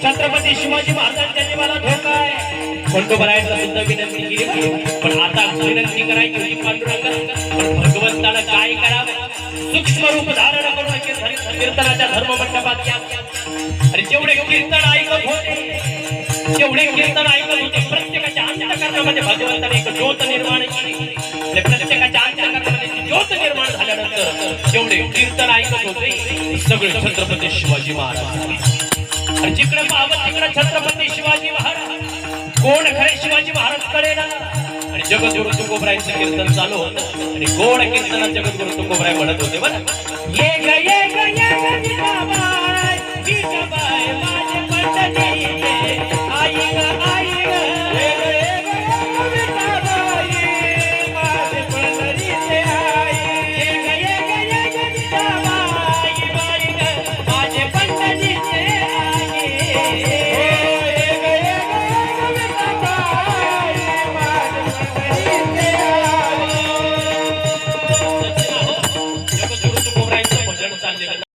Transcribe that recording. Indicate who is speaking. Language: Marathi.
Speaker 1: छत्रपती शिवाजी महाराजांनी मला धोका आहे खंडोबारायांना सुद्धा विनंती केली, पण आता विनंती करायची होती पांडुरंगा, पण भगवंताला काय करावं? सूक्ष्म रूप धारण करून कीर्तनाच्या धर्म मंडपात या आणि जेवढे कीर्तन ऐकत होते प्रत्येकाच्या अंतःकरणामध्ये भगवंताने एक ज्योत निर्माण केली आणि प्रत्येकाच्या अंतःकरणामध्ये ज्योत निर्माण झाल्यानंतर जेवढे कीर्तन ऐकत होते सगळे छत्रपती शिवाजी महाराज आणि जिकडे पाहावं तिकडे छत्रपती शिवाजी महाराज कोण खरे शिवाजी महाराज कळेना आणि जगद्गुरु तुकोबरायांचं कीर्तन चालू होतं आणि कोण कीर्तनात जगद्गुरु तुकोबराय म्हणत होते बरं, एक